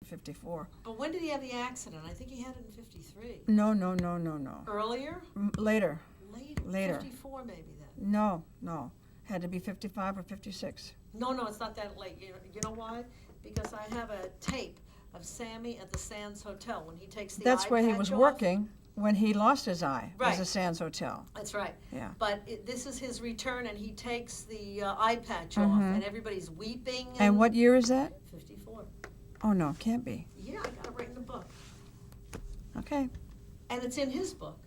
54. But when did he have the accident? I think he had it in 53. No. Earlier? Later. Later. 54 maybe then. No. Had to be 55 or 56. No, it's not that late. You know why? Because I have a tape of Sammy at the Sands Hotel when he takes the That's eye where he patch was off. working when he lost his eye. Right. Was the Sands Hotel. That's right. Yeah. But this is his return, and he takes the eye patch off, and everybody's weeping. And what year is that? 54. Oh, no, can't be. Yeah, I got it right in the book. Okay. And it's in his book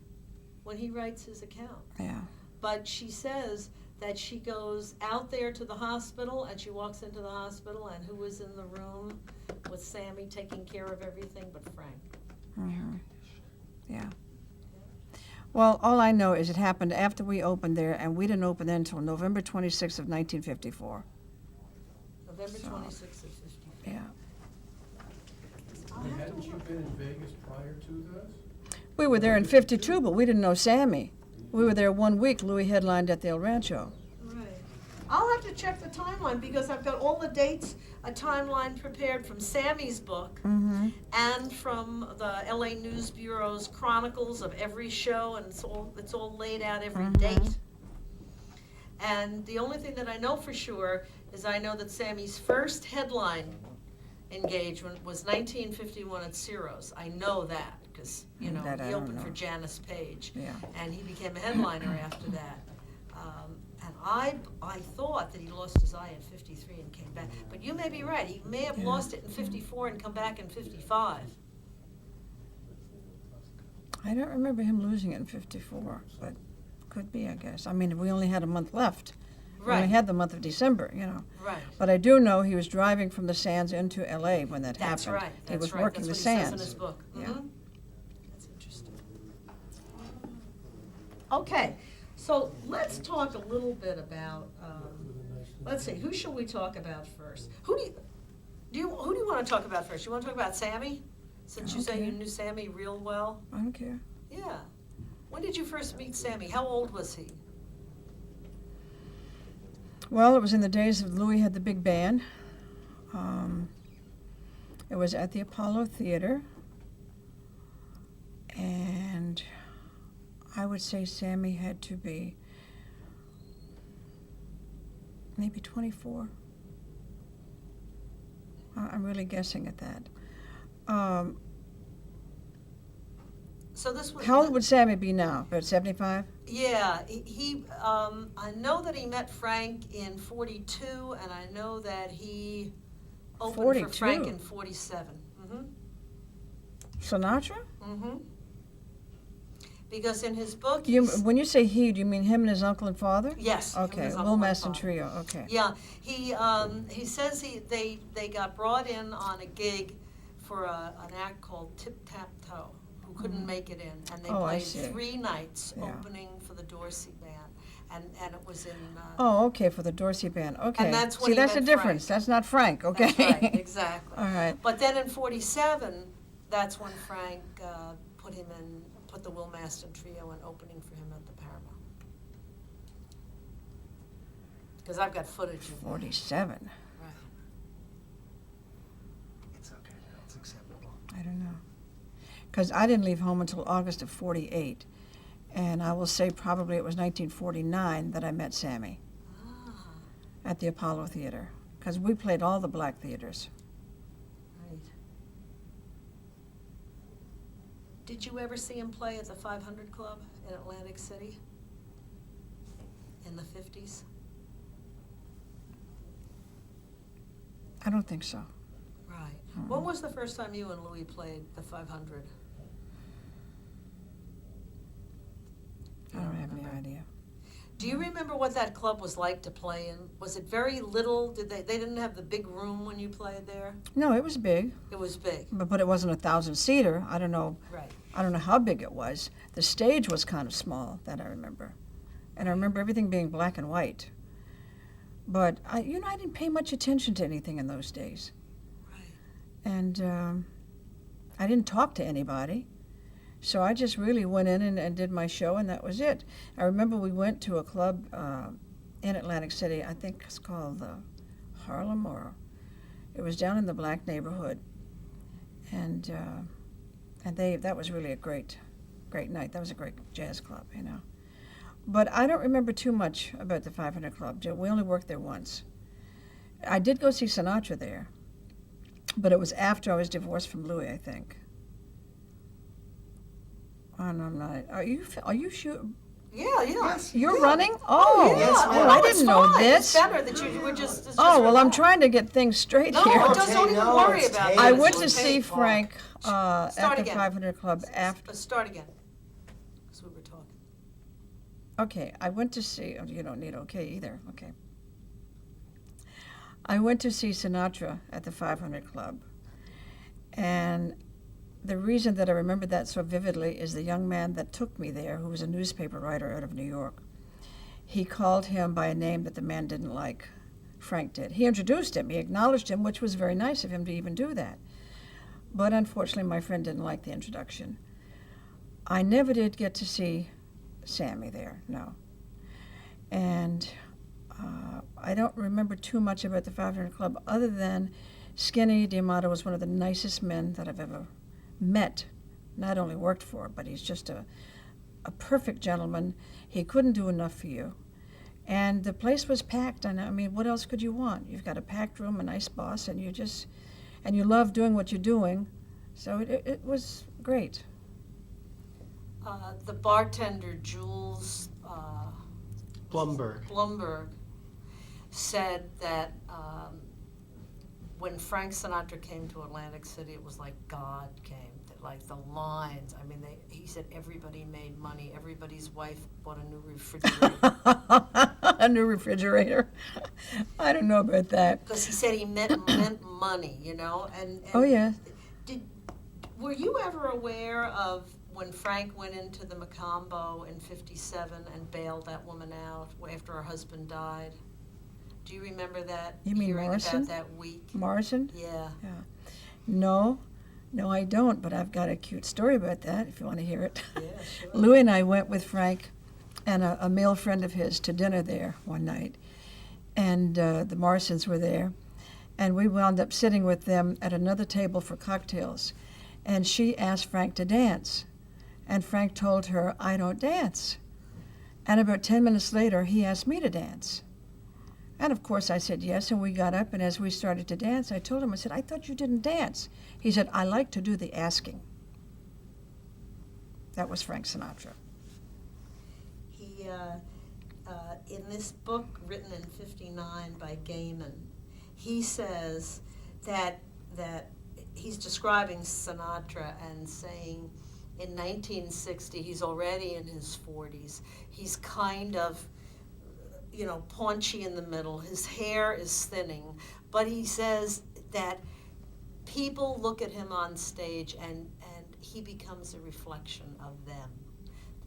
when he writes his account. Yeah. But she says that she goes out there to the hospital, and she walks into the hospital, and who was in the room with Sammy taking care of everything but Frank. Mm-hmm. Yeah. Well, all I know is it happened after we opened there, and we didn't open there until November 26th of 1954. November 26th of 54. Yeah. Hadn't you been in Vegas prior to this? We were there in 52, but we didn't know Sammy. We were there 1 week. Louis headlined at the El Rancho. Right. I'll have to check the timeline because I've got all the dates, a timeline prepared from Sammy's book and from the LA News Bureau's chronicles of every show, and it's all laid out every date. And the only thing that I know for sure is I know that Sammy's first headline engagement was 1951 at Ciro's. I know that because, you know, That I he don't opened know. for Janice Page. Yeah. And he became a headliner after that. And I thought that he lost his eye in 53 and came back. But you may be right. He may have lost it in 54 and come back in 55. I don't remember him losing it in 54, but could be, I guess. I mean, we only had a month left. We only Right. had the month of December, you know. Right. But I do know he was driving from the Sands into L.A. when that That's happened. right. He That's was right. working That's the what he says Sands. in his book. Yeah. That's interesting. Okay, so let's talk a little bit about. Let's see. Who shall we talk about first? Who do you want to talk about first? You want to talk about Sammy, since you say Okay. you knew Sammy real well? I don't care. Yeah. When did you first meet Sammy? How old was he? Well, it was in the days of Louis had the big band. It was at the Apollo Theater. And I would say Sammy had to be maybe 24. I'm really guessing at that. So this was. How old would Sammy be now? About 75? Yeah, I know that he met Frank in 42, and I know that he opened 42? for Frank in 47. Sinatra? Because in his book, When you say he, do you mean him and his uncle and father? yes. him and Okay, his uncle Will and Maston father. Trio, okay. Yeah, he says they got brought in on a gig for an act called Tip Tap Toe, who couldn't make it in, and they Oh, I played see. 3 nights Yeah. opening for the Dorsey Band, and it was in. Oh, okay, for the Dorsey Band, okay. that's when See, he that's the met difference. Frank. That's not Frank, okay? That's right, exactly. All right. But then in 47, that's when Frank put the Will Maston Trio in opening for him at the Paramount. Because I've got footage of that. 47. Right. It's okay, it's acceptable. I don't know. Because I didn't leave home until August of 48. And I will say probably it was 1949 that I met Sammy at the Apollo Theater. Because we played all the black theaters. Right. Did you ever see him play at the 500 Club in Atlantic City in the 50s? I don't think so. Right. When was the first time you and Louis played the 500? I don't have any idea. Do you remember what that club was like to play in? Was it very little? They didn't have the big room when you played there? No, it was big, It was big. but it wasn't 1,000-seater. I don't know. Right. I don't know how big it was. The stage was kind of small, that I remember. And I remember everything being black and white. But, I didn't pay much attention to anything in those days. Right. And I didn't talk to anybody. So I just really went in and did my show, and that was it. I remember we went to a club in Atlantic City, I think it's called Harlem, or it was down in the black neighborhood. and that was really a great night. That was a great jazz club, you know. But I don't remember too much about the 500 Club. We only worked there once. I did go see Sinatra there, but it was after I was divorced from Louis, I think. Oh, no, I'm not. Are you sure? Yeah. Yes. You're Yeah. running? Oh, yeah. yes, ma'am. I it's didn't know fine. this. It's better that you were just. it's Oh, just well, I'm relax. trying to get things straight No, here. don't even worry it's about it. Tay. I It's went to Luke see Sacher. Frank at Start the again. 500 Club after. Start again. Because we were talking. Okay, I went to see. Oh, you don't need okay either. Okay. I went to see Sinatra at the 500 Club, and the reason that I remember that so vividly is the young man that took me there, who was a newspaper writer out of New York. He called him by a name that the man didn't like. Frank did. He introduced him. He acknowledged him, which was very nice of him to even do that. But unfortunately, my friend didn't like the introduction. I never did get to see Sammy there, no. And I don't remember too much about the 500 Club other than Skinny D'Amato was one of the nicest men that I've ever met, not only worked for, but he's just a perfect gentleman. He couldn't do enough for you. And the place was packed, and I mean, what else could you want? You've got a packed room, a nice boss, and you love doing what you're doing. So it was great. The bartender, Jules Blumberg. said that when Frank Sinatra came to Atlantic City, it was like God came. That, like the lines. I mean, he said everybody made money. Everybody's wife bought a new refrigerator. A new refrigerator. I don't know about that. Because he said he meant money, you know. And Oh, yeah. Were you ever aware of when Frank went into the Macombo in '57 and bailed that woman out after her husband died? Do you remember that? You mean hearing Morrison? about that week? Morrison? Yeah. No, I don't, but I've got a cute story about that if you want to hear it. Yeah, sure. Louis and I went with Frank and a male friend of his to dinner there one night, and the Morrisons were there, and we wound up sitting with them at another table for cocktails, and she asked Frank to dance, and Frank told her, "I don't dance," and about 10 minutes later, he asked me to dance. And of course I said yes, and we got up, and as we started to dance, I told him, I said, "I thought you didn't dance." He said, "I like to do the asking." That was Frank Sinatra. He, in this book written in '59 by Gaiman, he says that he's describing Sinatra and saying in 1960, he's already in his 40s. He's kind of, paunchy in the middle. His hair is thinning. But he says that people look at him on stage and he becomes a reflection of them.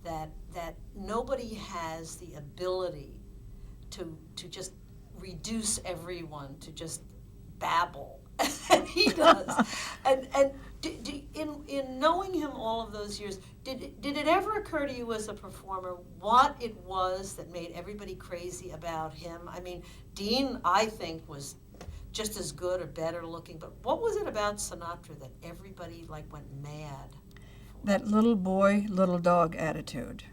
That nobody has the ability to just reduce everyone to just babble. And he does. And in knowing him all of those years, did it ever occur to you as a performer what it was that made everybody crazy about him? I mean, Dean, I think, was just as good or better looking, but what was it about Sinatra that everybody went mad? That little boy, little dog attitude.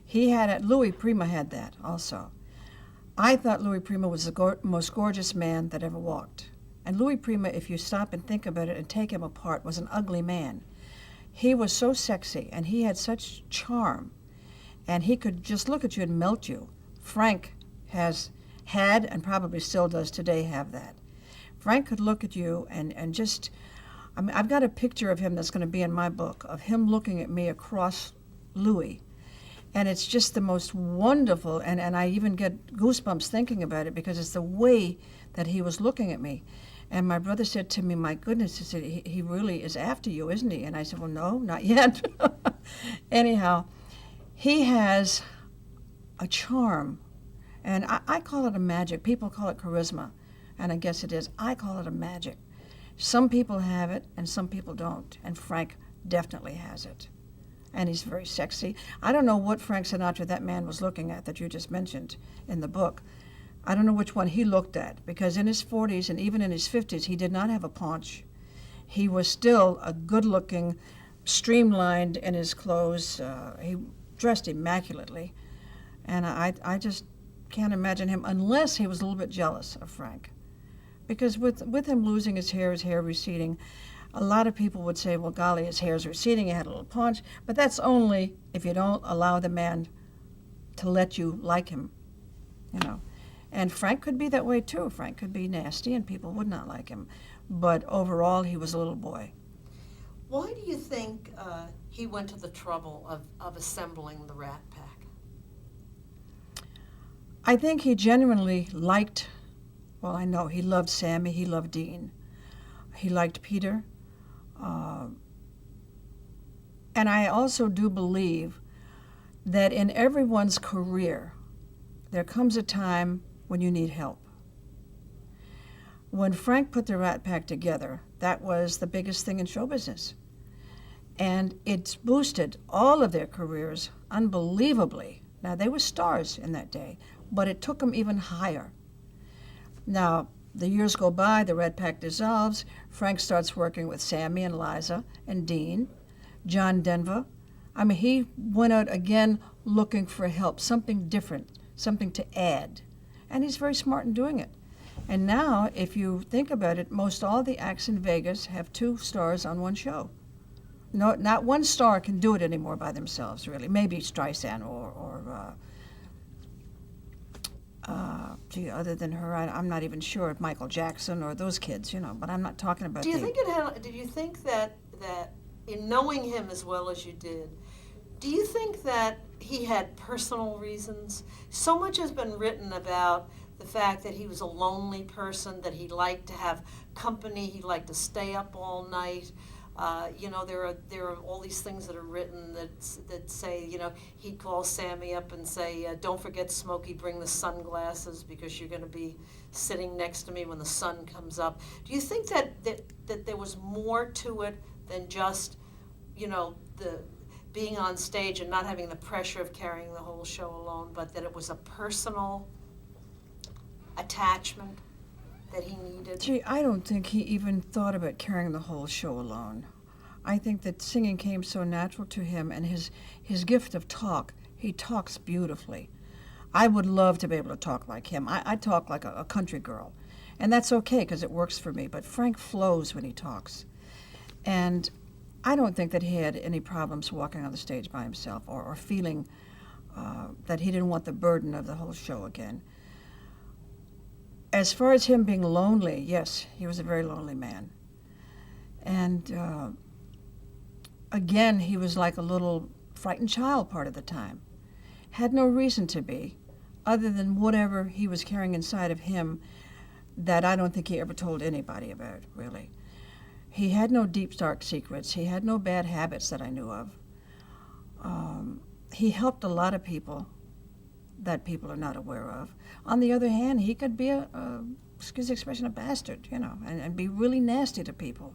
He had it. Louis Prima had that also. I thought Louis Prima was the most gorgeous man that ever walked. And Louis Prima, if you stop and think about it and take him apart, was an ugly man. He was so sexy, and he had such charm, and he could just look at you and melt you. Frank had, and probably still does today, have that. Frank could look at you and just, I mean, I've got a picture of him that's going to be in my book, of him looking at me across Louis. And it's just the most wonderful, and I even get goosebumps thinking about it because it's the way that he was looking at me. And my brother said to me, "My goodness," he said, he really is after you, isn't he?" And I said, "Well, no, not yet." Anyhow, he has a charm, and I call it a magic. People call it charisma, and I guess it is. I call it a magic. Some people have it, and some people don't, and Frank definitely has it. And he's very sexy. I don't know what Frank Sinatra that man was looking at that you just mentioned in the book. I don't know which one he looked at, because in his 40s and even in his 50s, he did not have a paunch. he was still a good-looking, streamlined in his clothes. He dressed immaculately. And I just can't imagine him unless he was a little bit jealous of Frank. Because with him losing his hair receding, a lot of people would say, well, golly, his hair's receding, he had a little paunch. But that's only if you don't allow the man to let you like him, you know. And Frank could be that way too. Frank could be nasty and people would not like him. But overall, he was a little boy. Why do you think he went to the trouble of assembling the Rat Pack? I think he genuinely liked, well, I know he loved Sammy, he loved Dean. He liked Peter. And I also do believe that in everyone's career, there comes a time when you need help. When Frank put the Rat Pack together, that was the biggest thing in show business. And it's boosted all of their careers unbelievably. Now, they were stars in that day, but it took them even higher. Now, the years go by, the Red Pack dissolves, Frank starts working with Sammy and Liza and Dean, John Denver. I mean, he went out again looking for help, something different, something to add. And he's very smart in doing it. And now, if you think about it, most all the acts in Vegas have 2 stars on one show. No, not one star can do it anymore by themselves, really. Maybe Streisand gee, other than her, I'm not even sure if Michael Jackson or those kids, you know, but I'm not talking about Did you think that in knowing him as well as you did, do you think that he had personal reasons? So much has been written about the fact that he was a lonely person, that he liked to have company, he liked to stay up all night. You know, there are all these things that are written that say, you know, he'd call Sammy up and say, don't forget, Smokey, bring the sunglasses because you're going to be sitting next to me when the sun comes up. Do you think that there was more to it than just, you know, the being on stage and not having the pressure of carrying the whole show alone, but that it was a personal attachment that he needed? Gee, I don't think he even thought about carrying the whole show alone. I think that singing came so natural to him, and his gift of talk, he talks beautifully. I would love to be able to talk like him. I talk like a country girl, and that's okay because it works for me, but Frank flows when he talks. And I don't think that he had any problems walking on the stage by himself or feeling that he didn't want the burden of the whole show again. As far as him being lonely, yes, he was a very lonely man. And again, he was like a little frightened child part of the time. Had no reason to be, other than whatever he was carrying inside of him that I don't think he ever told anybody about, really. He had no deep, dark secrets. He had no bad habits that I knew of. He helped a lot of people that people are not aware of. On the other hand, he could be excuse the expression, a bastard, you know, and be really nasty to people.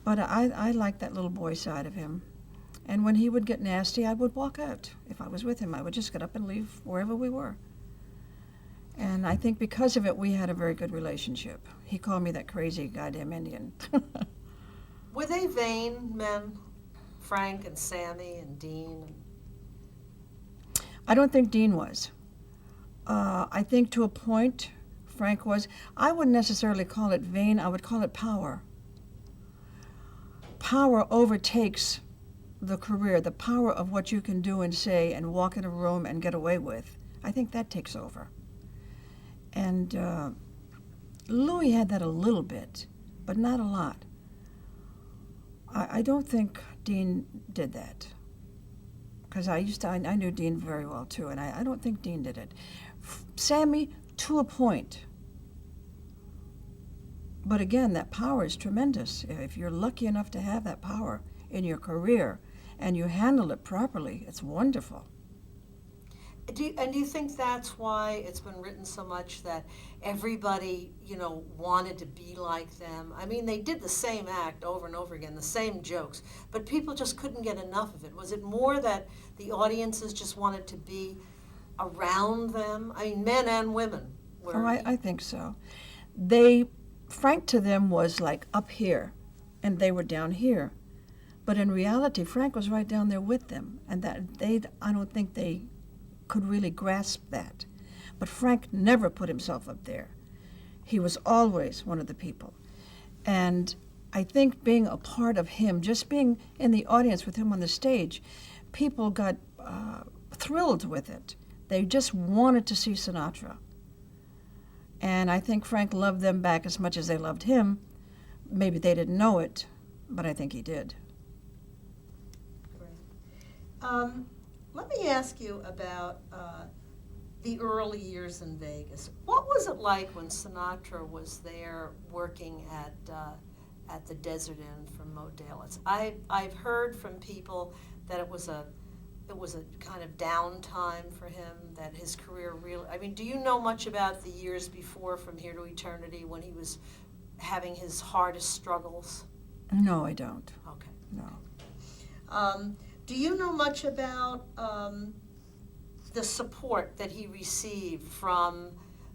But I liked that little boy side of him. And when he would get nasty, I would walk out. If I was with him, I would just get up and leave wherever we were. And I think because of it, we had a very good relationship. He called me that crazy goddamn Indian. Were they vain men, Frank and Sammy and Dean? I don't think Dean was. I think to a point, Frank was. I wouldn't necessarily call it vain. I would call it power. Power overtakes the career, the power of what you can do and say and walk in a room and get away with. I think that takes over. And Louis had that a little bit, but not a lot. I don't think Dean did that. Because I knew Dean very well too, and I don't think Dean did it. Sammy, to a point. But again, that power is tremendous. If you're lucky enough to have that power in your career and you handle it properly, it's wonderful. Do you think that's why it's been written so much that everybody, you know, wanted to be like them? I mean, they did the same act over and over again, the same jokes, but people just couldn't get enough of it. Was it more that the audiences just wanted to be around them? I mean, men and women were. Oh, I think so. They Frank to them was like up here, and they were down here. But in reality, Frank was right down there with them, and I don't think they could really grasp that. But Frank never put himself up there. He was always one of the people. And I think being a part of him, just being in the audience with him on the stage, people got thrilled with it. They just wanted to see Sinatra. And I think Frank loved them back as much as they loved him. Maybe they didn't know it, but I think he did. Let me ask you about the early years in Vegas. What was it like when Sinatra was there working at the Desert Inn for Mo Dalitz? I've heard from people that it was a kind of downtime for him, that his career really, I mean, do you know much about the years before From Here to Eternity when he was having his hardest struggles? No, I don't. Okay. No. Do you know much about the support that he received from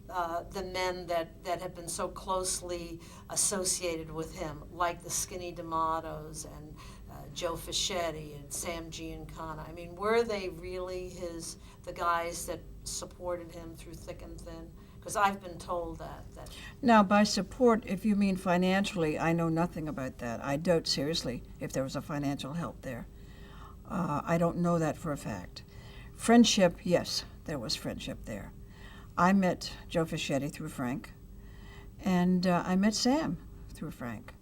the men that have been so closely associated with him, like the Skinny D'Amatos and Joe Fischetti and Sam Giancana? I mean, were they really the guys that supported him through thick and thin? Because I've been told that. Now, by support, if you mean financially, I know nothing about that. I doubt seriously if there was a financial help there. I don't know that for a fact. Friendship, yes, there was friendship there. I met Joe Fischetti through Frank, and I met Sam through Frank.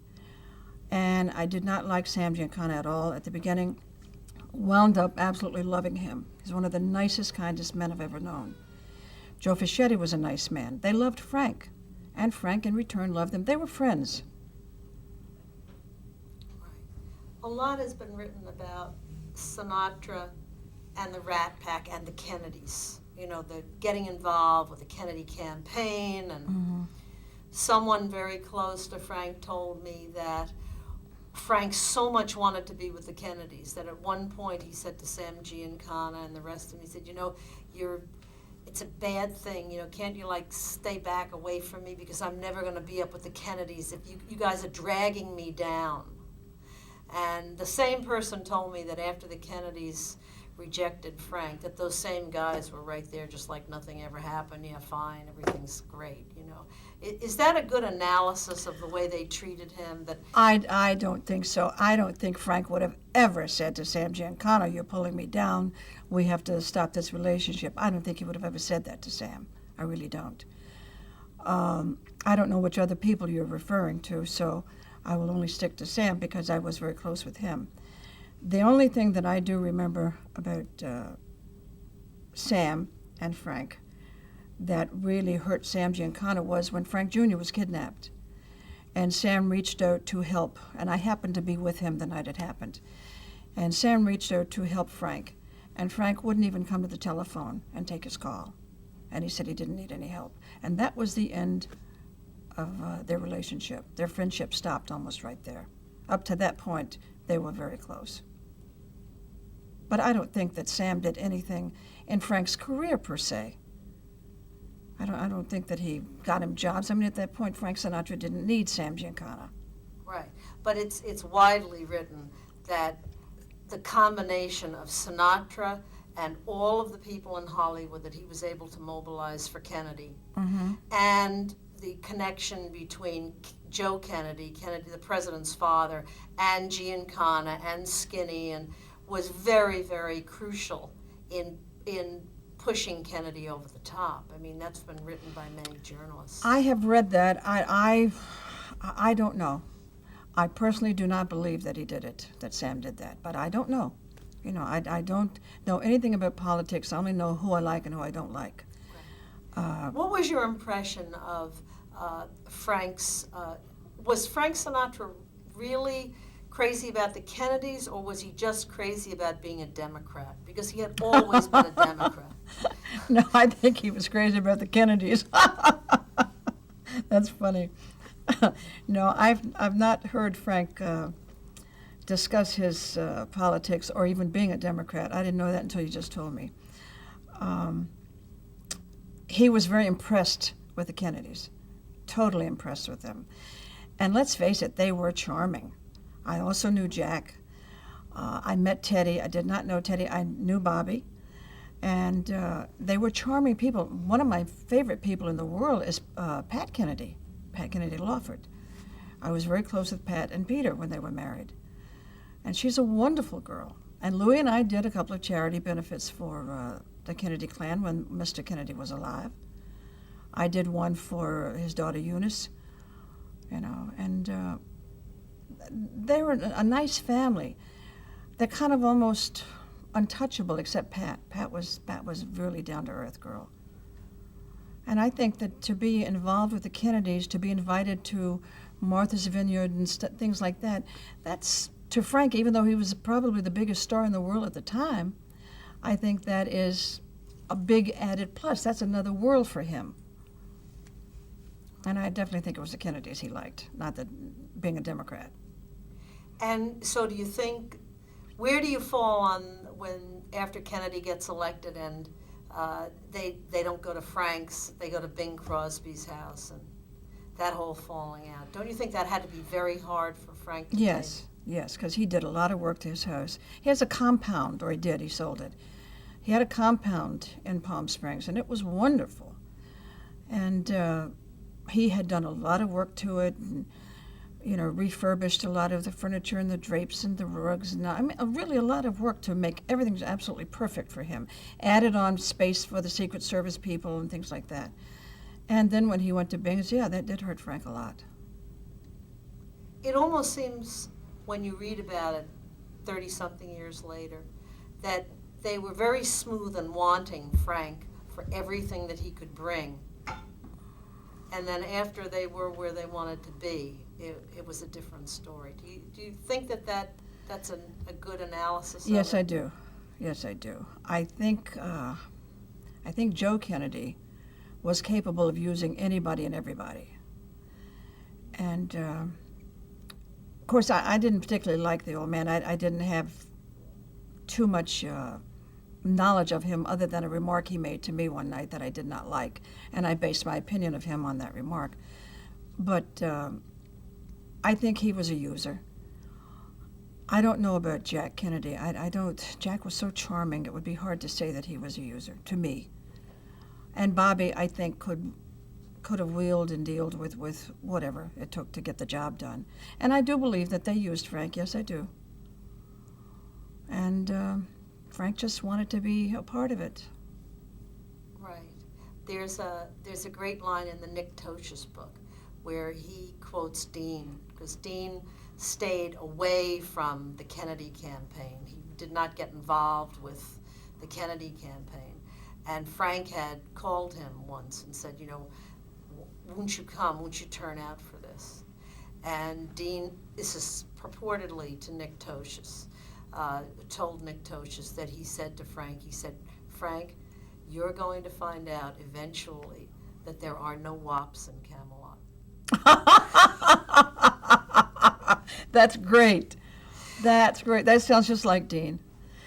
And I did not like Sam Giancana at all at the beginning. Wound up absolutely loving him. He's one of the nicest, kindest men I've ever known. Joe Fischetti was a nice man. They loved Frank, and Frank in return loved them. They were friends. Right. A lot has been written about Sinatra and the Rat Pack and the Kennedys. You know, the getting involved with the Kennedy campaign, and someone very close to Frank told me that Frank so much wanted to be with the Kennedys that at one point he said to Sam Giancana and the rest of them, he said, you know, it's a bad thing, you know, can't you like stay back away from me because I'm never going to be up with the Kennedys if you guys are dragging me down. And the same person told me that after the Kennedys rejected Frank, that those same guys were right there just like nothing ever happened. Yeah, fine, everything's great, you know. Is that a good analysis of the way they treated him? That I don't think so. I don't think Frank would have ever said to Sam Giancana, you're pulling me down, we have to stop this relationship. I don't think he would have ever said that to Sam. I really don't. I don't know which other people you're referring to, so I will only stick to Sam because I was very close with him. The only thing that I do remember about Sam and Frank that really hurt Sam Giancana was when Frank Jr. was kidnapped. And Sam reached out to help, and I happened to be with him the night it happened. And Sam reached out to help Frank, and Frank wouldn't even come to the telephone and take his call. And he said he didn't need any help. And that was the end of their relationship. Their friendship stopped almost right there. Up to that point, they were very close. But I don't think that Sam did anything in Frank's career per se. I don't think that he got him jobs. I mean, at that point, Frank Sinatra didn't need Sam Giancana. right, but it's widely written that the combination of Sinatra and all of the people in Hollywood that he was able to mobilize for Kennedy, and the connection between Joe Kennedy, the president's father, and Giancana and Skinny, and was very, very crucial in pushing Kennedy over the top. I mean, that's been written by many journalists. I have read that. I don't know. I personally do not believe that he did it, that Sam did that, but I don't know. You know, I don't know anything about politics. I only know who I like and who I don't like. What was your impression of Frank's, was Frank Sinatra really crazy about the Kennedys, or was he just crazy about being a Democrat? Because he had always been a Democrat. No, I think he was crazy about the Kennedys. That's funny. No, I've not heard Frank discuss his politics or even being a Democrat. I didn't know that until you just told me. He was very impressed with the Kennedys. totally impressed with them. And let's face it, they were charming. I also knew Jack. I met Teddy. I did not know Teddy. I knew Bobby. And they were charming people. One of my favorite people in the world is Pat Kennedy Lawford. I was very close with Pat and Peter when they were married. And she's a wonderful girl. And Louis and I did a couple of charity benefits for the Kennedy clan when Mr. Kennedy was alive. I did one for his daughter Eunice, and they were a nice family. They're kind of almost untouchable, except Pat. Pat was really down-to-earth girl. And I think that to be involved with the Kennedys, to be invited to Martha's Vineyard and things like that, that's, to Frank, even though he was probably the biggest star in the world at the time, I think that is a big added plus. That's another world for him. And I definitely think it was the Kennedys he liked, not that being a Democrat. And so do you think, where do you fall on when, after Kennedy gets elected and they don't go to Frank's, they go to Bing Crosby's house and that whole falling out? Don't you think that had to be very hard for Frank to Yes, because he did a lot of work to his house. He has a compound, or he sold it. He had a compound in Palm Springs, and it was wonderful. And he had done a lot of work to it, and refurbished a lot of the furniture and the drapes and the rugs, and really a lot of work to make everything absolutely perfect for him. Added on space for the Secret Service people and things like that. And then when he went to Bing's, that did hurt Frank a lot. It almost seems, when you read about it 30-something years later, that they were very smooth and wanting Frank for everything that he could bring. And then after they were where they wanted to be, it was a different story. Do you think that's a good analysis? Yes, of it? I do. Yes, I do. I think Joe Kennedy was capable of using anybody and everybody. And of course, I didn't particularly like the old man. I didn't have too much knowledge of him other than a remark he made to me one night that I did not like, and I based my opinion of him on that remark. But I think he was a user. I don't know about Jack Kennedy. I don't. Jack was so charming, it would be hard to say that he was a user, to me. And Bobby, I think, could have wheeled and dealed with whatever it took to get the job done. And I do believe that they used Frank. Yes, I do. And Frank just wanted to be a part of it. Right. There's a great line in the Nick Tosh's book where he quotes Dean, because Dean stayed away from the Kennedy campaign. He did not get involved with the Kennedy campaign. And Frank had called him once and said, won't you come, won't you turn out for this? And Dean, this is purportedly to Nick Tosh's, told Nick Tosh's that he said to Frank, Frank, you're going to find out eventually that there are no wops in Camelot. That's great. That's great. That sounds just like Dean.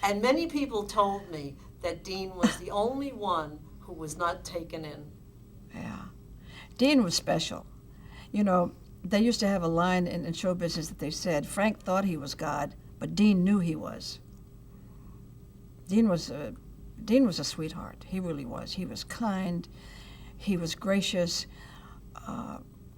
And many people told me that Dean was the only one who was not taken in. Yeah. Dean was special. They used to have a line in show business that they said, Frank thought he was God, but Dean knew he was. Dean was a sweetheart. He really was. He was kind. He was gracious.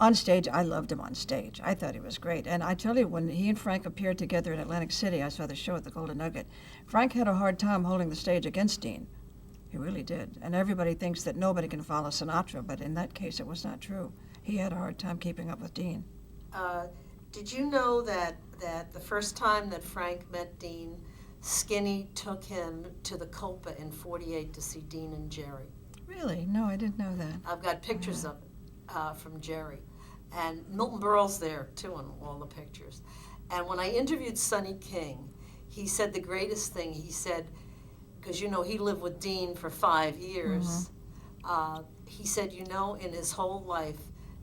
On stage, I loved him on stage. I thought he was great. And I tell you, when he and Frank appeared together in Atlantic City, I saw the show at the Golden Nugget, Frank had a hard time holding the stage against Dean. He really did. And everybody thinks that nobody can follow Sinatra, but in that case, it was not true. He had a hard time keeping up with Dean. Did you know that the first time that Frank met Dean, Skinny took him to the Copa in '48 to see Dean and Jerry? Really? No, I didn't know that. I've got pictures of it from Jerry. And Milton Berle's there, too, in all the pictures. And when I interviewed Sonny King, he said the greatest thing, he said, because, he lived with Dean for 5 years. Mm-hmm. He said, in his whole life,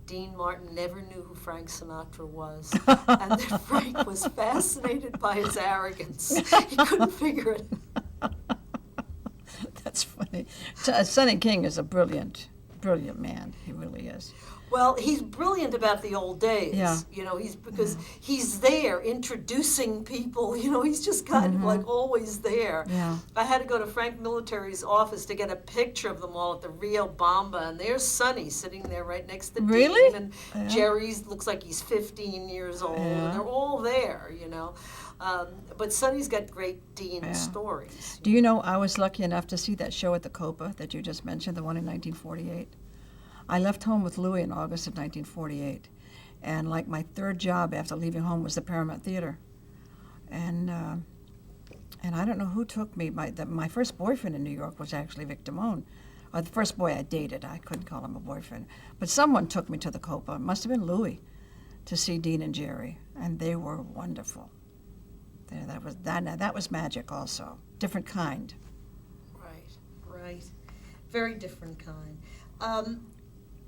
Dean Martin never knew who Frank Sinatra was. And that Frank was fascinated by his arrogance. He couldn't figure it. That's funny. Sonny King is a brilliant man. He really is. Well, he's brilliant about the old days. Yeah. You know, he's there introducing people. You know, he's just kind of like always there. Yeah. I had to go to Frank Military's office to get a picture of them all at the Rio Bamba, and there's Sonny sitting there right next to Really? Dean, and Yeah. Jerry's looks like he's 15 years old, Yeah. and they're all there, you know. But Sonny's got great Dean Yeah. stories. Do you know, I was lucky enough to see that show at the Copa that you just mentioned, the one in 1948. I left home with Louis in August of 1948, and like my third job after leaving home was the Paramount Theater, and I don't know who took me. My first boyfriend in New York was actually Vic Damone, or the first boy I dated. I couldn't call him a boyfriend, but someone took me to the Copa. It must have been Louis, to see Dean and Jerry, and they were wonderful. That was magic also, different kind. Right. Very different kind.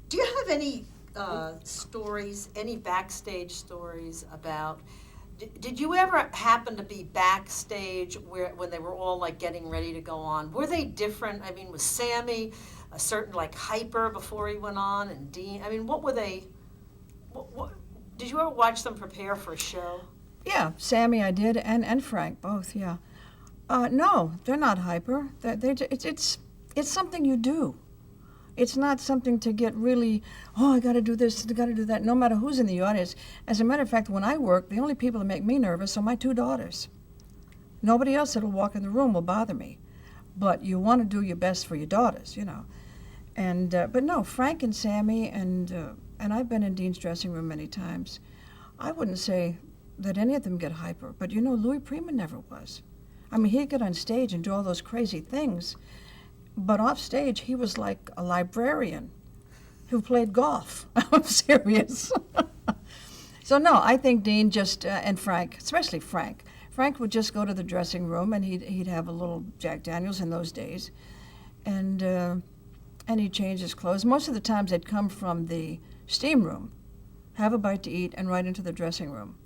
Do you have any stories, any backstage stories about? Did you ever happen to be backstage when they were all like getting ready to go on? Were they different? I mean, was Sammy a certain like hyper before he went on, and Dean? I mean, what were they? What did you ever watch them prepare for a show? Yeah, Sammy I did, and Frank both. Yeah. No, they're not hyper. It's something you do. It's not something to get really, I got to do this, I got to do that, no matter who's in the audience. As a matter of fact, when I work, the only people that make me nervous are my two daughters. Nobody else that'll walk in the room will bother me. But you want to do your best for your daughters, you know. And but no, Frank and Sammy, and I've been in Dean's dressing room many times. I wouldn't say that any of them get hyper, but you know, Louis Prima never was. I mean, he'd get on stage and do all those crazy things. But off stage, he was like a librarian who played golf. I'm serious. So no, I think Dean just, and Frank, especially Frank. Frank would just go to the dressing room and he'd have a little Jack Daniels in those days. And he'd change his clothes. Most of the times they'd come from the steam room, have a bite to eat, and right into the dressing room.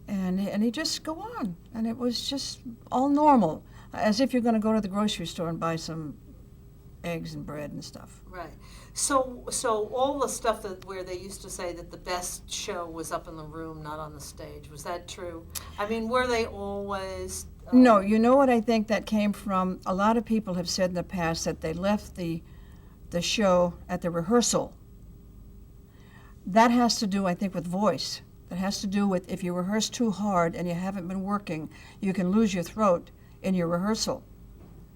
And he'd just go on. And it was just all normal. As if you're going to go to the grocery store and buy some eggs and bread and stuff. Right. So all the stuff where they used to say that the best show was up in the room, not on the stage, was that true? I mean, were they always? No, you know what I think that came from? A lot of people have said in the past that they left the show at the rehearsal. That has to do, I think, with voice. That has to do with if you rehearse too hard and you haven't been working, you can lose your throat in your rehearsal.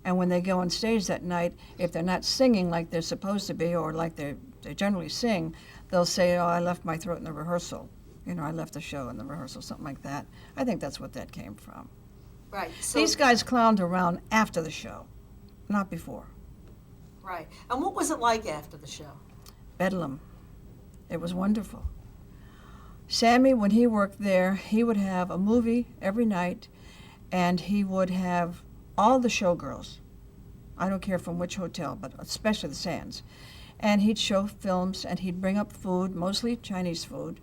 And when they go on stage that night, if they're not singing like they're supposed to be or like they generally sing, they'll say, I left my throat in the rehearsal. You know, I left the show in the rehearsal, something like that. I think that's what that came from. Right. So, these guys clowned around after the show, not before. Right. And what was it like after the show? Bedlam. It was wonderful. Sammy, when he worked there, he would have a movie every night, and he would have all the showgirls. I don't care from which hotel, but especially the Sands. And he'd show films, and he'd bring up food, mostly Chinese food.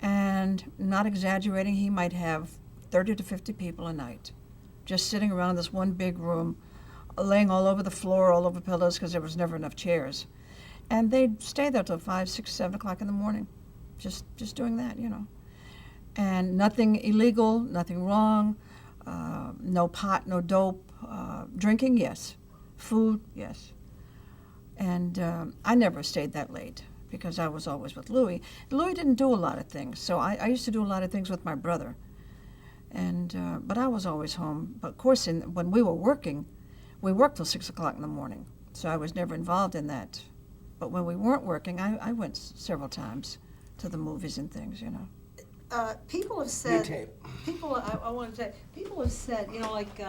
And not exaggerating, he might have 30 to 50 people a night, just sitting around this one big room, laying all over the floor, all over pillows, because there was never enough chairs. And they'd stay there till 5, 6, 7 o'clock in the morning, just doing that, you know. And nothing illegal, nothing wrong. No pot, no dope. Drinking, yes. Food, yes. And I never stayed that late because I was always with Louis. Louis didn't do a lot of things, so I used to do a lot of things with my brother. And but I was always home. But of course, when we were working, we worked till 6 o'clock in the morning, so I was never involved in that. But when we weren't working, I went several times to the movies and things, you know. People have said. tape. People, I want to say, people have said, you know, like